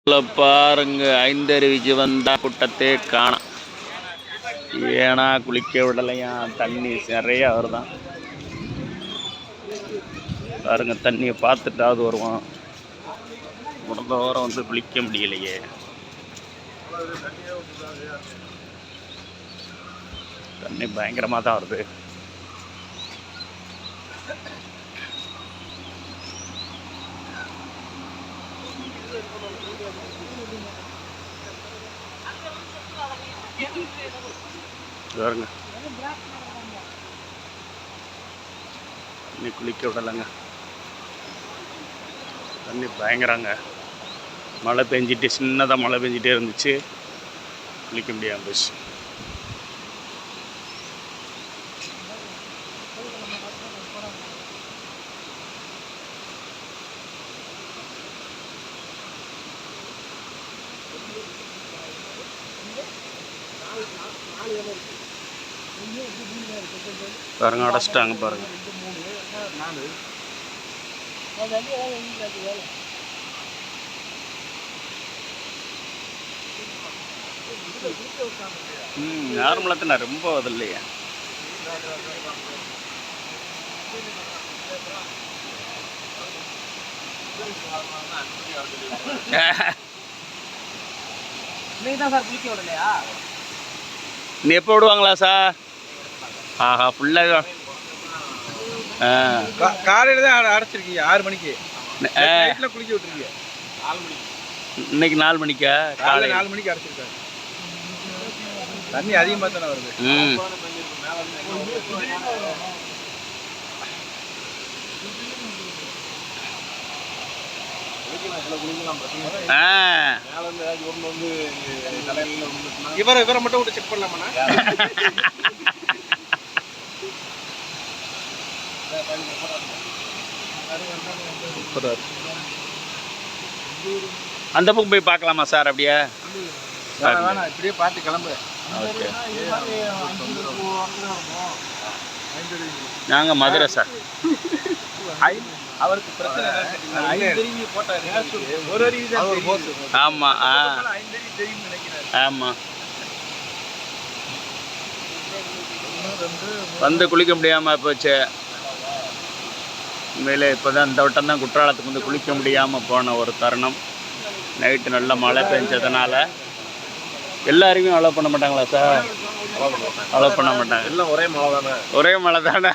பாருங்க, ஐந்தருவிக்கு வந்தா கூட்டத்தே காணோம். ஏன்னா குளிக்க விடலையா, தண்ணி நிறையா வருதான். பாருங்க, தண்ணியை பார்த்துட்டாவது வருவான். உடந்த வாரம் வந்து குளிக்க முடியலையே. தண்ணி பயங்கரமாக தான் வருது. பாருங்க, தண்ணி குளிக்க விடலைங்க. தண்ணி பயங்கரங்க. மழை பெஞ்சிட்டு, சின்னதாக மழை பெஞ்சிட்டே இருந்துச்சு, குளிக்க முடியாமல் போச்சு. பாருங்க, அடைச்சிட்டாங்க பாருங்க. நார்மலாக தானே, ரொம்ப அது இல்லையா. நீ எப்போ விடுவாங்களா சார்? ஆஹா, ஃபுல்லாக காலையில் தான் அடைச்சிருக்கீங்க. 6 மணிக்கு குளிக்க விட்டுருக்கீங்க. இன்னைக்கு 4 மணிக்கா? காலை 4 மணிக்கு அடைச்சிருக்காரு. தண்ணி அதிகமாக தானே வருது. இவரை மட்டும் விட்டு செக் பண்ணலாமா? அந்த பக்கம் போய் பார்க்கலாமா சார்? அப்படியே இப்படியே பார்த்து கிளம்புறேன். நாங்கள் மதுரை சார். அவருக்கு பிரச்சனை ஆமாம். ஆமாம், வந்து குளிக்க முடியாமல் போச்சு. உண்மையிலே இப்போ தான் இந்த வட்டம் தான் குற்றாலத்துக்கு வந்து குளிக்க முடியாமல் போன ஒரு தருணம். நைட்டு நல்ல மழை பெஞ்சதுனால எல்லாருமே அலோவ் பண்ண மாட்டாங்களா சார்? அலோவ் பண்ண மாட்டாங்க. எல்லாம் ஒரே மழை தானே. ஒரே மழை தானே.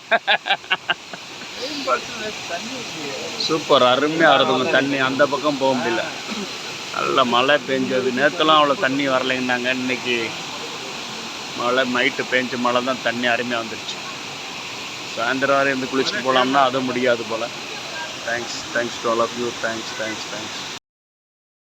சூப்பர், அருமையாக வருதுங்க தண்ணி. அந்த பக்கம் போக முடியல, நல்ல மழை பெஞ்சது. நேற்றுலாம் அவ்வளோ தண்ணி வரலைன்னாங்க. இன்னைக்கு மழை, நைட்டு பெஞ்ச மழை தான் தண்ணி அருமையாக வந்துடுச்சு. சாயந்தரம் வரை இருந்து குளிச்சுட்டு போகலாம்னா அது முடியாது போல். Thanks to all of you. Thanks.